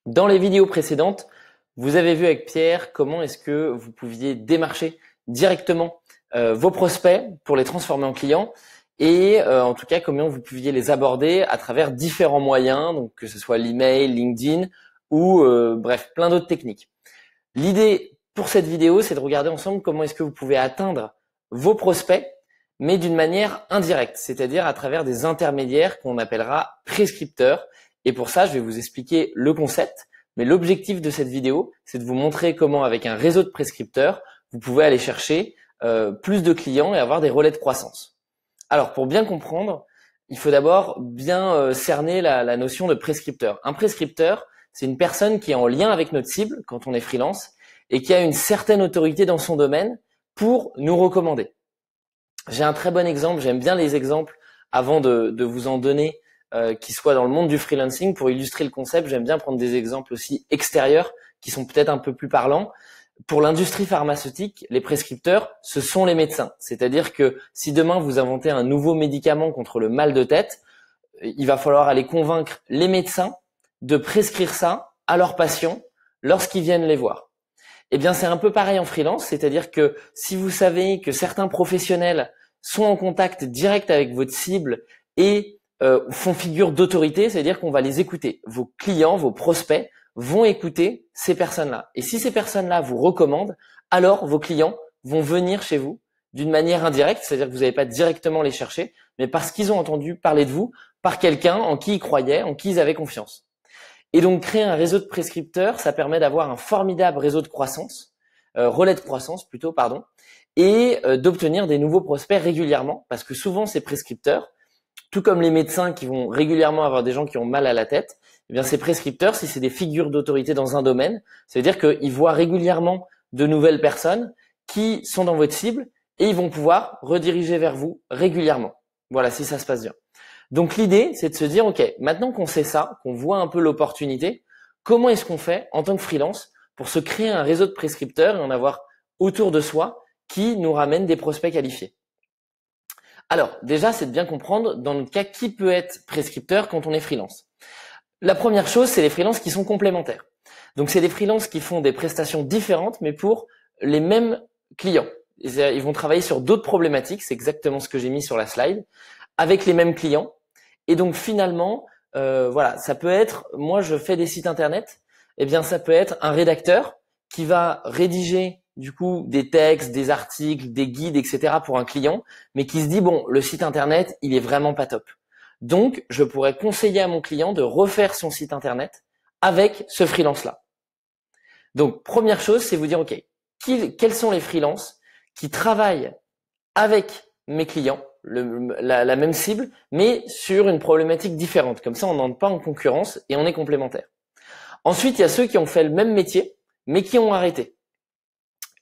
Dans les vidéos précédentes, vous avez vu avec Pierre comment est-ce que vous pouviez démarcher directement vos prospects pour les transformer en clients et en tout cas comment vous pouviez les aborder à travers différents moyens, donc que ce soit l'email, LinkedIn ou bref, plein d'autres techniques. L'idée pour cette vidéo, c'est de regarder ensemble comment est-ce que vous pouvez atteindre vos prospects, mais d'une manière indirecte, c'est-à-dire à travers des intermédiaires qu'on appellera prescripteurs. Et pour ça, je vais vous expliquer le concept, mais l'objectif de cette vidéo, c'est de vous montrer comment, avec un réseau de prescripteurs, vous pouvez aller chercher plus de clients et avoir des relais de croissance. Alors, pour bien comprendre, il faut d'abord bien cerner la notion de prescripteur. Un prescripteur, c'est une personne qui est en lien avec notre cible quand on est freelance et qui a une certaine autorité dans son domaine pour nous recommander. J'ai un très bon exemple, j'aime bien les exemples avant de vous en donner qui soient dans le monde du freelancing. Pour illustrer le concept, j'aime bien prendre des exemples aussi extérieurs qui sont peut-être un peu plus parlants. Pour l'industrie pharmaceutique, les prescripteurs, ce sont les médecins. C'est-à-dire que si demain vous inventez un nouveau médicament contre le mal de tête, il va falloir aller convaincre les médecins de prescrire ça à leurs patients lorsqu'ils viennent les voir. Eh bien, c'est un peu pareil en freelance, c'est-à-dire que si vous savez que certains professionnels sont en contact direct avec votre cible et font figure d'autorité, c'est-à-dire qu'on va les écouter. Vos clients, vos prospects vont écouter ces personnes-là. Et si ces personnes-là vous recommandent, alors vos clients vont venir chez vous d'une manière indirecte, c'est-à-dire que vous n'allez pas directement les chercher, mais parce qu'ils ont entendu parler de vous par quelqu'un en qui ils croyaient, en qui ils avaient confiance. Et donc, créer un réseau de prescripteurs, ça permet d'avoir un formidable réseau de croissance, relais de croissance plutôt, pardon, et d'obtenir des nouveaux prospects régulièrement, parce que souvent ces prescripteurs, tout comme les médecins qui vont régulièrement avoir des gens qui ont mal à la tête, eh bien ces prescripteurs, si c'est des figures d'autorité dans un domaine, ça veut dire qu'ils voient régulièrement de nouvelles personnes qui sont dans votre cible et ils vont pouvoir rediriger vers vous régulièrement. Voilà, si ça se passe bien. Donc l'idée, c'est de se dire, ok, maintenant qu'on sait ça, qu'on voit un peu l'opportunité, comment est-ce qu'on fait en tant que freelance pour se créer un réseau de prescripteurs et en avoir autour de soi qui nous ramène des prospects qualifiés? Alors, déjà, c'est de bien comprendre, dans notre cas, qui peut être prescripteur quand on est freelance. La première chose, c'est les freelances qui sont complémentaires. Donc, c'est des freelances qui font des prestations différentes, mais pour les mêmes clients. Ils vont travailler sur d'autres problématiques, c'est exactement ce que j'ai mis sur la slide, avec les mêmes clients. Et donc, finalement, voilà, ça peut être, moi, je fais des sites internet, eh bien, ça peut être un rédacteur qui va rédiger du coup des textes, des articles, des guides, etc. pour un client, mais qui se dit bon, le site internet, il est vraiment pas top. Donc, je pourrais conseiller à mon client de refaire son site internet avec ce freelance-là. Donc, première chose, c'est vous dire ok, quels sont les freelances qui travaillent avec mes clients, la même cible, mais sur une problématique différente. Comme ça, on n'entre pas en concurrence et on est complémentaires. Ensuite, il y a ceux qui ont fait le même métier, mais qui ont arrêté.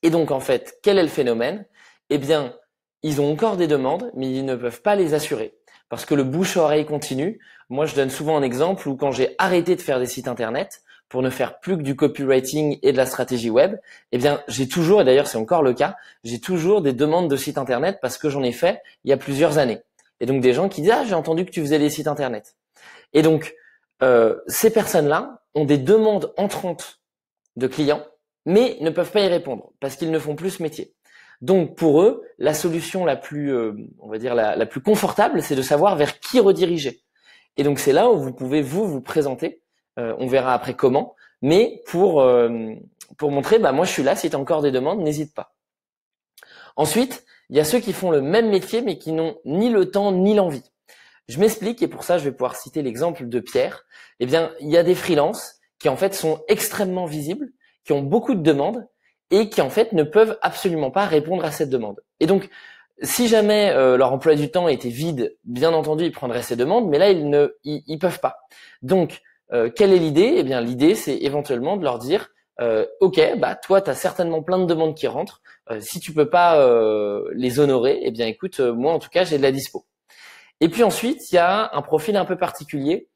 Et donc, en fait, quel est le phénomène? Eh bien, ils ont encore des demandes, mais ils ne peuvent pas les assurer. Parce que le bouche-à-oreille continue. Moi, je donne souvent un exemple où quand j'ai arrêté de faire des sites internet pour ne faire plus que du copywriting et de la stratégie web, eh bien, j'ai toujours, et d'ailleurs c'est encore le cas, j'ai toujours des demandes de sites internet parce que j'en ai fait il y a plusieurs années. Et donc, des gens qui disent « Ah, j'ai entendu que tu faisais des sites internet. » Et donc, ces personnes-là ont des demandes entrantes de clients, mais ne peuvent pas y répondre parce qu'ils ne font plus ce métier. Donc pour eux, la solution la plus, on va dire la plus confortable, c'est de savoir vers qui rediriger. Et donc c'est là où vous pouvez vous présenter. On verra après comment, mais pour montrer, bah moi je suis là. Si tu as encore des demandes, n'hésite pas. Ensuite, il y a ceux qui font le même métier mais qui n'ont ni le temps ni l'envie. Je m'explique et pour ça je vais pouvoir citer l'exemple de Pierre. Eh bien, il y a des freelances qui en fait sont extrêmement visibles, qui ont beaucoup de demandes et qui en fait ne peuvent absolument pas répondre à cette demande. Et donc, si jamais leur emploi du temps était vide, bien entendu, ils prendraient ces demandes, mais là, ils peuvent pas. Donc, quelle est l'idée? Eh bien, l'idée, c'est éventuellement de leur dire, ok, bah toi, tu as certainement plein de demandes qui rentrent. Si tu peux pas les honorer, eh bien, écoute, moi, en tout cas, j'ai de la dispo. Et puis ensuite, il y a un profil un peu particulier.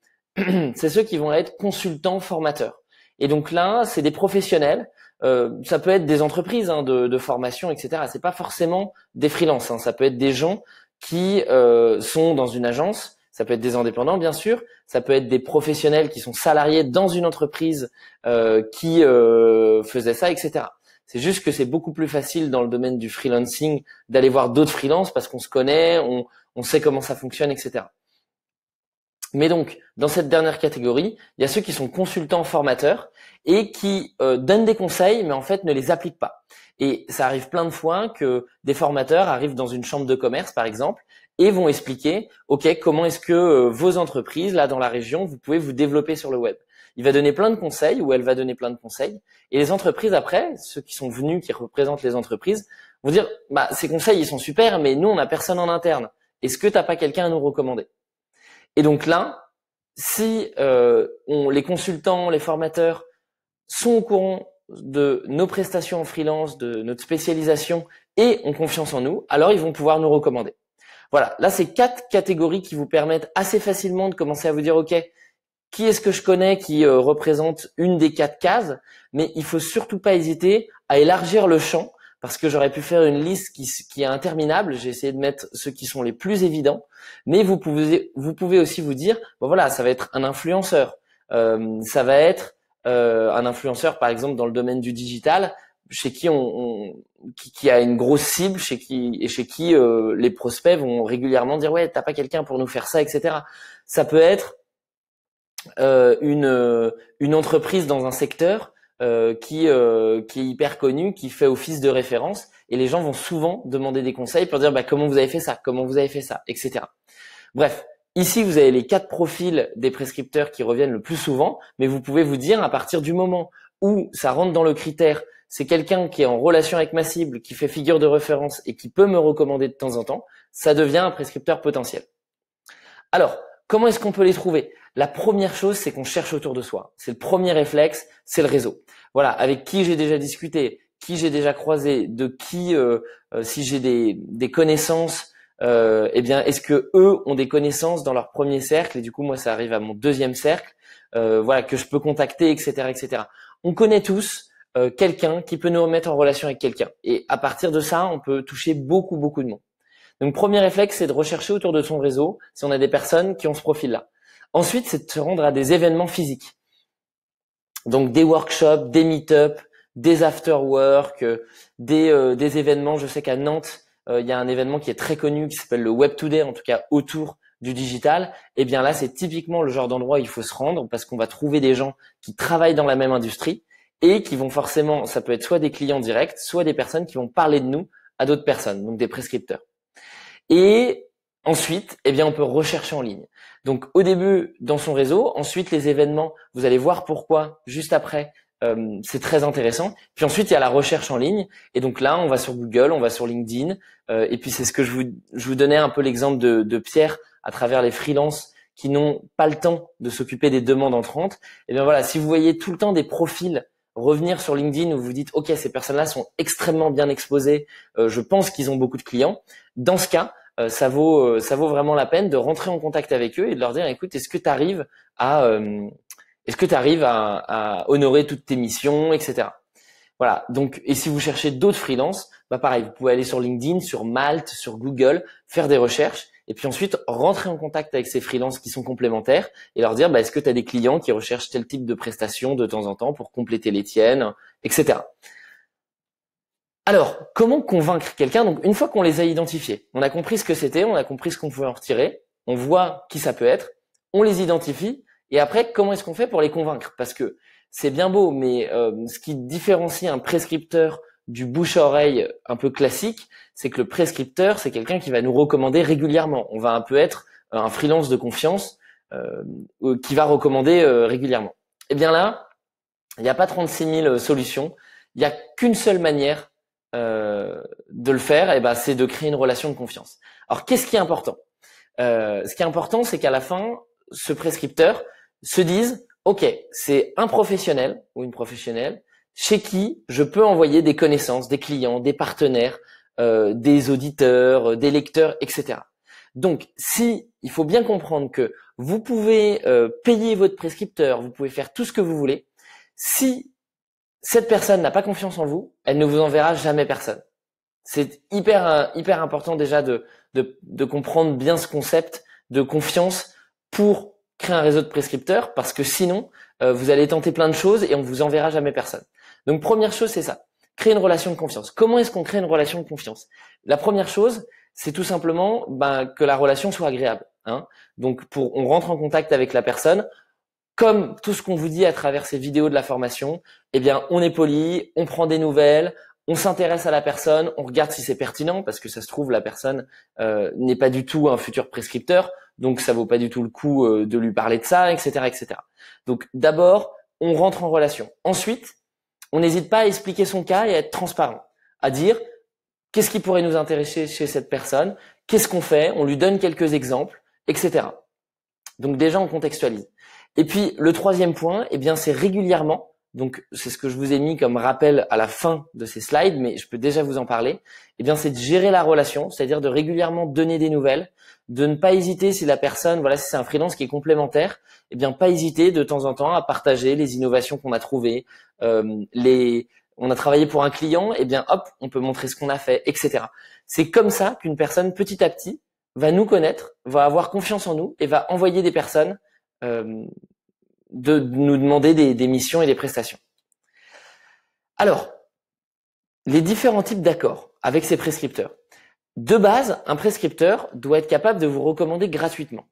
C'est ceux qui vont être consultants formateurs. Et donc là, c'est des professionnels. Ça peut être des entreprises de formation, etc. C'est pas forcément des freelances. Ça peut être des gens qui sont dans une agence, Ça peut être des indépendants, bien sûr. Ça peut être des professionnels qui sont salariés dans une entreprise qui faisaient ça, etc. C'est juste que c'est beaucoup plus facile dans le domaine du freelancing d'aller voir d'autres freelances parce qu'on se connaît, on sait comment ça fonctionne, etc. Mais donc, dans cette dernière catégorie, il y a ceux qui sont consultants formateurs et qui donnent des conseils, mais en fait ne les appliquent pas. Et ça arrive plein de fois que des formateurs arrivent dans une chambre de commerce, par exemple, et vont expliquer, OK, comment est-ce que vos entreprises, là dans la région, vous pouvez vous développer sur le web. Il va donner plein de conseils, ou elle va donner plein de conseils, et les entreprises après, ceux qui sont venus, qui représentent les entreprises, vont dire, bah ces conseils, ils sont super, mais nous, on n'a personne en interne. Est-ce que t'as pas quelqu'un à nous recommander? Et donc là, si les consultants, les formateurs sont au courant de nos prestations en freelance, de notre spécialisation et ont confiance en nous, alors ils vont pouvoir nous recommander. Voilà, là c'est 4 catégories qui vous permettent assez facilement de commencer à vous dire, OK, qui est-ce que je connais qui représente une des 4 cases, mais il faut surtout pas hésiter à élargir le champ parce que j'aurais pu faire une liste qui est interminable. J'ai essayé de mettre ceux qui sont les plus évidents, mais vous pouvez aussi vous dire, bon voilà, ça va être un influenceur, ça va être un influenceur par exemple dans le domaine du digital, chez qui qui a une grosse cible, chez qui les prospects vont régulièrement dire ouais, t'as pas quelqu'un pour nous faire ça, etc. Ça peut être une entreprise dans un secteur qui est hyper connue, qui fait office de référence, et les gens vont souvent demander des conseils pour dire bah, comment vous avez fait ça, etc. Bref, ici vous avez les 4 profils des prescripteurs qui reviennent le plus souvent, mais vous pouvez vous dire à partir du moment où ça rentre dans le critère, c'est quelqu'un qui est en relation avec ma cible, qui fait figure de référence et qui peut me recommander de temps en temps, ça devient un prescripteur potentiel. Alors, comment est-ce qu'on peut les trouver? La première chose, c'est qu'on cherche autour de soi. C'est le premier réflexe, c'est le réseau. Voilà, avec qui j'ai déjà discuté, qui j'ai déjà croisé, de qui, si j'ai des connaissances, eh bien, est-ce que eux ont des connaissances dans leur premier cercle et du coup, moi, ça arrive à mon deuxième cercle, voilà, que je peux contacter, etc., etc. On connaît tous quelqu'un qui peut nous remettre en relation avec quelqu'un. Et à partir de ça, on peut toucher beaucoup, beaucoup de monde. Donc, premier réflexe, c'est de rechercher autour de son réseau si on a des personnes qui ont ce profil-là. Ensuite, c'est de se rendre à des événements physiques. Donc, des workshops, des meet-up, des after-work, des événements. Je sais qu'à Nantes, il y a un événement qui est très connu qui s'appelle le Web Today, en tout cas autour du digital. Et bien là, c'est typiquement le genre d'endroit où il faut se rendre parce qu'on va trouver des gens qui travaillent dans la même industrie et qui vont forcément, ça peut être soit des clients directs, soit des personnes qui vont parler de nous à d'autres personnes, donc des prescripteurs. Et ensuite, eh bien, on peut rechercher en ligne. Donc, au début, dans son réseau. Ensuite, les événements, vous allez voir pourquoi juste après. C'est très intéressant. Puis ensuite, il y a la recherche en ligne. Et donc là, on va sur Google, on va sur LinkedIn. Et puis, c'est ce que je vous donnais un peu l'exemple de Pierre à travers les freelances qui n'ont pas le temps de s'occuper des demandes entrantes. Et bien voilà, si vous voyez tout le temps des profils revenir sur LinkedIn où vous dites, OK, ces personnes-là sont extrêmement bien exposées. Je pense qu'ils ont beaucoup de clients. Dans ce cas, ça vaut vraiment la peine de rentrer en contact avec eux et de leur dire, écoute, est-ce que tu arrives à honorer toutes tes missions, etc. Voilà. Donc, et si vous cherchez d'autres freelances, bah pareil, vous pouvez aller sur LinkedIn, sur Malte, sur Google, faire des recherches et puis ensuite rentrer en contact avec ces freelances qui sont complémentaires et leur dire, bah, est-ce que tu as des clients qui recherchent tel type de prestations de temps en temps pour compléter les tiennes, etc. Alors, comment convaincre quelqu'un? Donc, une fois qu'on les a identifiés, on a compris ce que c'était, on a compris ce qu'on pouvait en retirer, on voit qui ça peut être, on les identifie, et après, comment est-ce qu'on fait pour les convaincre? Parce que c'est bien beau, mais ce qui différencie un prescripteur du bouche à oreille un peu classique, c'est que le prescripteur, c'est quelqu'un qui va nous recommander régulièrement. On va un peu être un freelance de confiance qui va recommander régulièrement. Eh bien là, il n'y a pas 36 000 solutions, il n'y a qu'une seule manière de le faire, et ben c'est de créer une relation de confiance. Alors qu'est-ce qui est important? Ce qui est important, c'est qu'à la fin, ce prescripteur se dise, ok, c'est un professionnel ou une professionnelle chez qui je peux envoyer des connaissances, des clients, des partenaires, des auditeurs, des lecteurs, etc. Donc, il faut bien comprendre que vous pouvez payer votre prescripteur, vous pouvez faire tout ce que vous voulez. Si cette personne n'a pas confiance en vous, elle ne vous enverra jamais personne. C'est hyper important déjà de comprendre bien ce concept de confiance pour créer un réseau de prescripteurs, parce que sinon, vous allez tenter plein de choses et on vous enverra jamais personne. Donc première chose, c'est ça. Créer une relation de confiance. Comment est-ce qu'on crée une relation de confiance? La première chose, c'est tout simplement que la relation soit agréable. Hein. Donc on rentre en contact avec la personne. Comme tout ce qu'on vous dit à travers ces vidéos de la formation, eh bien, on est poli, on prend des nouvelles, on s'intéresse à la personne, on regarde si c'est pertinent, parce que ça se trouve, la personne n'est pas du tout un futur prescripteur, donc ça vaut pas du tout le coup de lui parler de ça, etc., etc. Donc d'abord, on rentre en relation. Ensuite, on n'hésite pas à expliquer son cas et à être transparent, à dire qu'est-ce qui pourrait nous intéresser chez cette personne, qu'est-ce qu'on fait, on lui donne quelques exemples, etc. Donc déjà, on contextualise. Et puis le troisième point, eh bien, c'est régulièrement. Donc c'est ce que je vous ai mis comme rappel à la fin de ces slides, mais je peux déjà vous en parler. Eh bien, c'est de gérer la relation, c'est-à-dire de régulièrement donner des nouvelles, de ne pas hésiter si la personne, voilà, si c'est un freelance qui est complémentaire, eh bien, pas hésiter de temps en temps à partager les innovations qu'on a trouvées, on a travaillé pour un client, eh bien, hop, on peut montrer ce qu'on a fait, etc. C'est comme ça qu'une personne, petit à petit, va nous connaître, va avoir confiance en nous et va envoyer des personnes de nous demander des missions et des prestations. Alors, les différents types d'accords avec ces prescripteurs. De base, un prescripteur doit être capable de vous recommander gratuitement.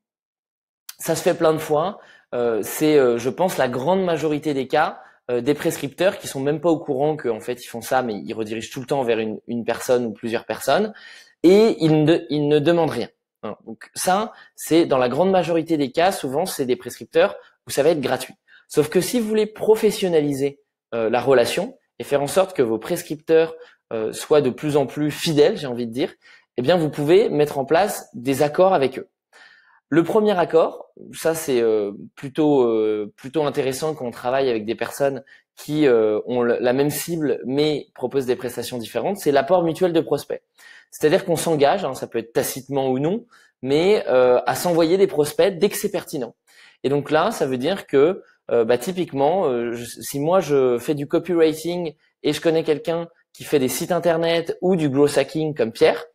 Ça se fait plein de fois. C'est, je pense, la grande majorité des cas des prescripteurs qui sont même pas au courant qu'en fait ils font ça, mais ils redirigent tout le temps vers une personne ou plusieurs personnes et ils ne demandent rien. Donc ça, c'est dans la grande majorité des cas, souvent c'est des prescripteurs où ça va être gratuit. Sauf que si vous voulez professionnaliser la relation et faire en sorte que vos prescripteurs soient de plus en plus fidèles, j'ai envie de dire, eh bien vous pouvez mettre en place des accords avec eux. Le premier accord, ça c'est plutôt intéressant quand on travaille avec des personnes qui ont la même cible mais proposent des prestations différentes, c'est l'apport mutuel de prospects. C'est-à-dire qu'on s'engage, ça peut être tacitement ou non, mais à s'envoyer des prospects dès que c'est pertinent. Et donc là, ça veut dire que typiquement, si moi je fais du copywriting et je connais quelqu'un qui fait des sites internet ou du growth hacking comme Pierre,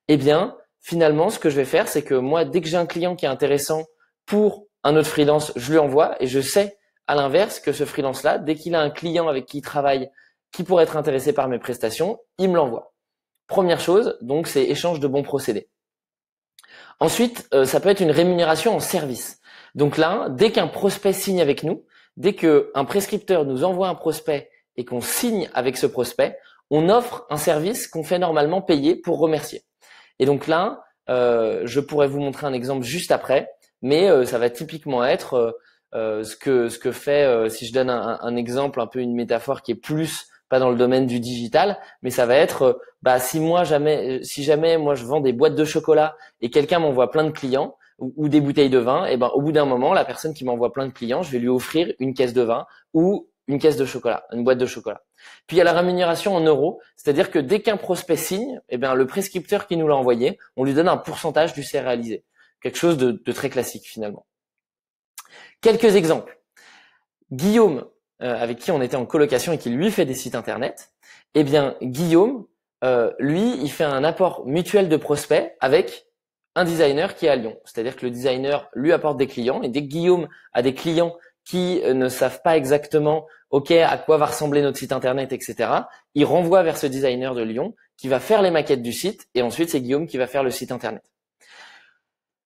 eh bien finalement, ce que je vais faire, c'est que moi, dès que j'ai un client qui est intéressant pour un autre freelance, je lui envoie et je sais à l'inverse que ce freelance-là, dès qu'il a un client avec qui il travaille qui pourrait être intéressé par mes prestations, il me l'envoie. Première chose, donc c'est échange de bons procédés. Ensuite, ça peut être une rémunération en service. Donc là, dès qu'un prospect signe avec nous, dès qu'un prescripteur nous envoie un prospect et qu'on signe avec ce prospect, on offre un service qu'on fait normalement payer pour remercier. Et donc là, je pourrais vous montrer un exemple juste après, mais ça va typiquement être ce que fait, si je donne un exemple, un peu une métaphore qui est plus pas dans le domaine du digital, mais ça va être, si jamais moi je vends des boîtes de chocolat et quelqu'un m'envoie plein de clients ou des bouteilles de vin, et ben au bout d'un moment, la personne qui m'envoie plein de clients, je vais lui offrir une caisse de vin ou une caisse de chocolat, une boîte de chocolat. Puis il y a la rémunération en euros, c'est-à-dire que dès qu'un prospect signe, eh bien le prescripteur qui nous l'a envoyé, on lui donne un pourcentage du CR réalisé. Quelque chose de très classique finalement. Quelques exemples. Guillaume, avec qui on était en colocation et qui lui fait des sites internet, eh bien Guillaume, lui, il fait un apport mutuel de prospects avec un designer qui est à Lyon. C'est-à-dire que le designer lui apporte des clients et dès que Guillaume a des clients qui ne savent pas exactement à quoi va ressembler notre site internet, etc. Il renvoie vers ce designer de Lyon qui va faire les maquettes du site et ensuite c'est Guillaume qui va faire le site internet.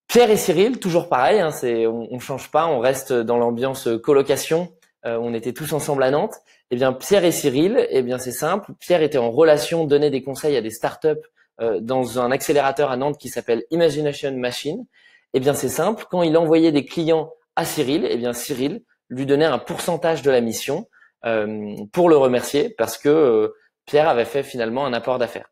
Pierre et Cyril, toujours pareil, on change pas, on reste dans l'ambiance colocation. On était tous ensemble à Nantes. Eh bien Pierre et Cyril, eh bien c'est simple. Pierre était en relation, donnait des conseils à des startups dans un accélérateur à Nantes qui s'appelle Imagination Machine. Eh bien c'est simple. Quand il envoyait des clients à Cyril, eh bien Cyril lui donnait un pourcentage de la mission pour le remercier parce que Pierre avait fait finalement un apport d'affaires.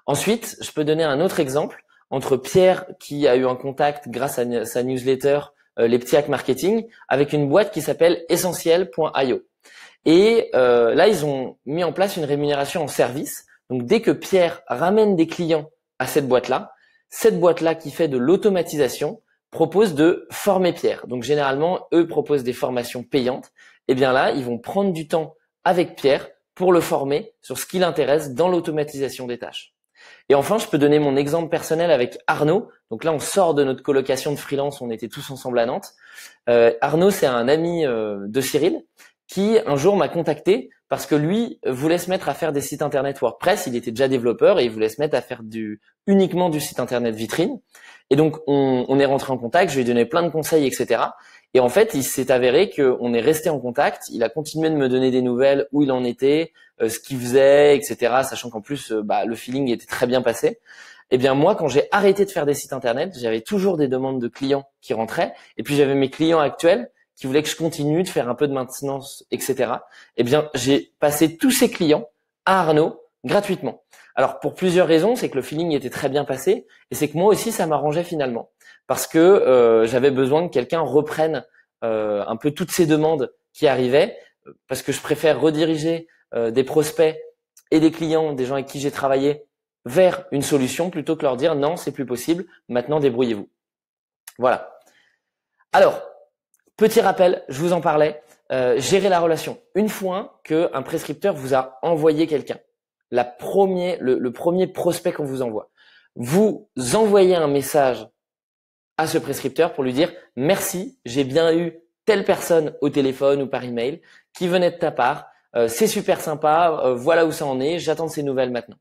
Ensuite, je peux donner un autre exemple entre Pierre qui a eu un contact grâce à sa newsletter Les Petits Hacks Marketing avec une boîte qui s'appelle essentiel.io. Et là, ils ont mis en place une rémunération en service. Donc dès que Pierre ramène des clients à cette boîte-là qui fait de l'automatisation propose de former Pierre. Donc généralement, eux proposent des formations payantes. Et bien là, ils vont prendre du temps avec Pierre pour le former sur ce qui l'intéresse dans l'automatisation des tâches. Et enfin, je peux donner mon exemple personnel avec Arnaud. Donc là, on sort de notre colocation de freelance, on était tous ensemble à Nantes. Arnaud, c'est un ami de Cyril qui un jour m'a contacté parce que lui voulait se mettre à faire des sites internet WordPress. Il était déjà développeur et il voulait se mettre à faire uniquement du site internet vitrine. Et donc, on est rentré en contact, je lui ai donné plein de conseils, etc. Et en fait, il s'est avéré qu'on est resté en contact. Il a continué de me donner des nouvelles, où il en était, ce qu'il faisait, etc. Sachant qu'en plus, le feeling était très bien passé. Eh bien, moi, quand j'ai arrêté de faire des sites internet, j'avais toujours des demandes de clients qui rentraient. Et puis, j'avais mes clients actuels qui voulaient que je continue de faire un peu de maintenance, etc. Eh bien, j'ai passé tous ces clients à Arnaud gratuitement. Alors, pour plusieurs raisons, c'est que le feeling était très bien passé et c'est que moi aussi, ça m'arrangeait finalement parce que j'avais besoin que quelqu'un reprenne un peu toutes ces demandes qui arrivaient parce que je préfère rediriger des prospects et des clients, des gens avec qui j'ai travaillé vers une solution plutôt que leur dire non, c'est plus possible, maintenant débrouillez-vous. Voilà. Alors, petit rappel, je vous en parlais, gérer la relation. Une fois qu'un prescripteur vous a envoyé quelqu'un, le premier prospect qu'on vous envoie, vous envoyez un message à ce prescripteur pour lui dire « Merci, j'ai bien eu telle personne au téléphone ou par email qui venait de ta part, c'est super sympa, voilà où ça en est, j'attends de ces nouvelles maintenant. »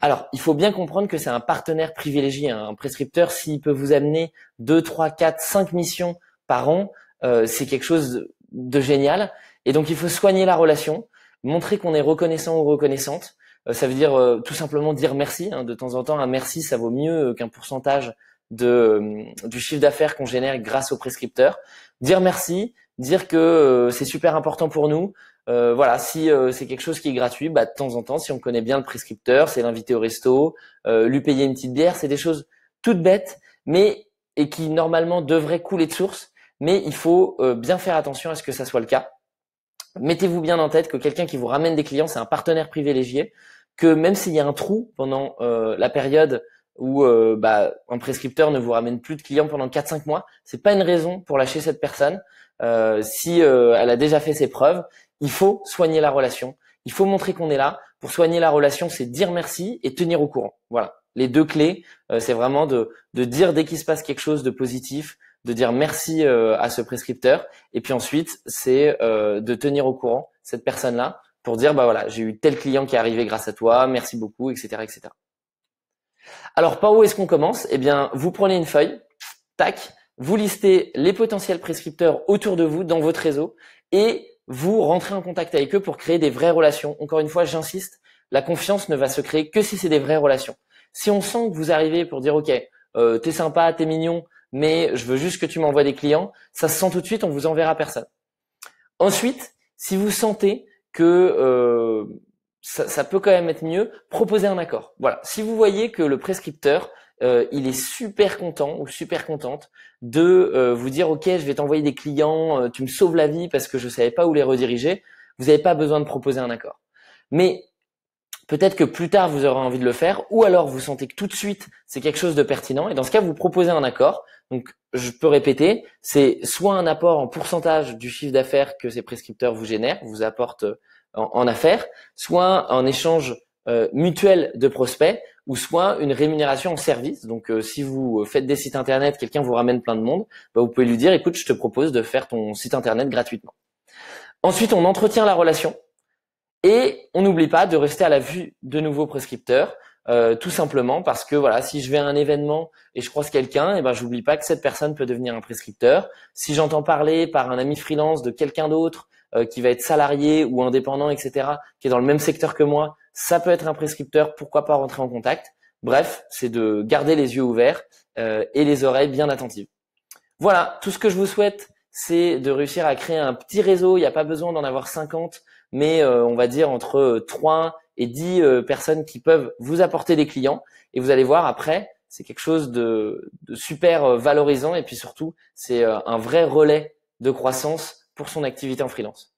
Alors, il faut bien comprendre que c'est un partenaire privilégié. Un prescripteur, s'il peut vous amener 2, 3, 4, 5 missions par an, c'est quelque chose de génial. Et donc, il faut soigner la relation, montrer qu'on est reconnaissant ou reconnaissante. Ça veut dire tout simplement dire merci. De temps en temps, un merci, ça vaut mieux qu'un pourcentage du chiffre d'affaires qu'on génère grâce au prescripteur. Dire merci, dire que c'est super important pour nous. Voilà, si c'est quelque chose qui est gratuit, de temps en temps, si on connaît bien le prescripteur, c'est l'inviter au resto, lui payer une petite bière, c'est des choses toutes bêtes, mais et qui normalement devraient couler de source, mais il faut bien faire attention à ce que ça soit le cas. Mettez-vous bien en tête que quelqu'un qui vous ramène des clients, c'est un partenaire privilégié, que même s'il y a un trou pendant la période où un prescripteur ne vous ramène plus de clients pendant 4-5 mois, c'est pas une raison pour lâcher cette personne. Si elle a déjà fait ses preuves, il faut soigner la relation. Il faut montrer qu'on est là. Pour soigner la relation, c'est dire merci et tenir au courant. Voilà. Les deux clés, c'est vraiment de dire dès qu'il se passe quelque chose de positif, de dire merci à ce prescripteur. Et puis ensuite, c'est de tenir au courant cette personne-là pour dire voilà, j'ai eu tel client qui est arrivé grâce à toi, merci beaucoup, etc., etc. Alors, par où est-ce qu'on commence? Eh bien, vous prenez une feuille, tac, vous listez les potentiels prescripteurs autour de vous dans votre réseau et vous rentrez en contact avec eux pour créer des vraies relations. Encore une fois, j'insiste, la confiance ne va se créer que si c'est des vraies relations. Si on sent que vous arrivez pour dire ok, t'es sympa, t'es mignon, mais je veux juste que tu m'envoies des clients, ça se sent tout de suite, on vous enverra personne. Ensuite, si vous sentez que ça peut quand même être mieux, proposez un accord. Voilà. Si vous voyez que le prescripteur il est super content ou super contente de vous dire ok, je vais t'envoyer des clients, tu me sauves la vie parce que je savais pas où les rediriger, vous n'avez pas besoin de proposer un accord. Mais peut-être que plus tard vous aurez envie de le faire, ou alors vous sentez que tout de suite c'est quelque chose de pertinent, et dans ce cas vous proposez un accord. Donc je peux répéter, c'est soit un apport en pourcentage du chiffre d'affaires que ces prescripteurs vous génèrent, vous apportent en affaires, soit un échange mutuel de prospects, ou soit une rémunération en service. Donc si vous faites des sites internet, quelqu'un vous ramène plein de monde, vous pouvez lui dire écoute, je te propose de faire ton site internet gratuitement. Ensuite, on entretient la relation et on n'oublie pas de rester à la vue de nouveaux prescripteurs, tout simplement parce que voilà, si je vais à un événement et je croise quelqu'un, j'oublie pas que cette personne peut devenir un prescripteur. Si j'entends parler par un ami freelance de quelqu'un d'autre qui va être salarié ou indépendant, etc., qui est dans le même secteur que moi, ça peut être un prescripteur, pourquoi pas rentrer en contact. Bref, c'est de garder les yeux ouverts et les oreilles bien attentives. Voilà, tout ce que je vous souhaite, c'est de réussir à créer un petit réseau. Il n'y a pas besoin d'en avoir 50, mais on va dire entre 3 et 10 personnes qui peuvent vous apporter des clients. Et vous allez voir après, c'est quelque chose de super valorisant et puis surtout, c'est un vrai relais de croissance pour son activité en freelance.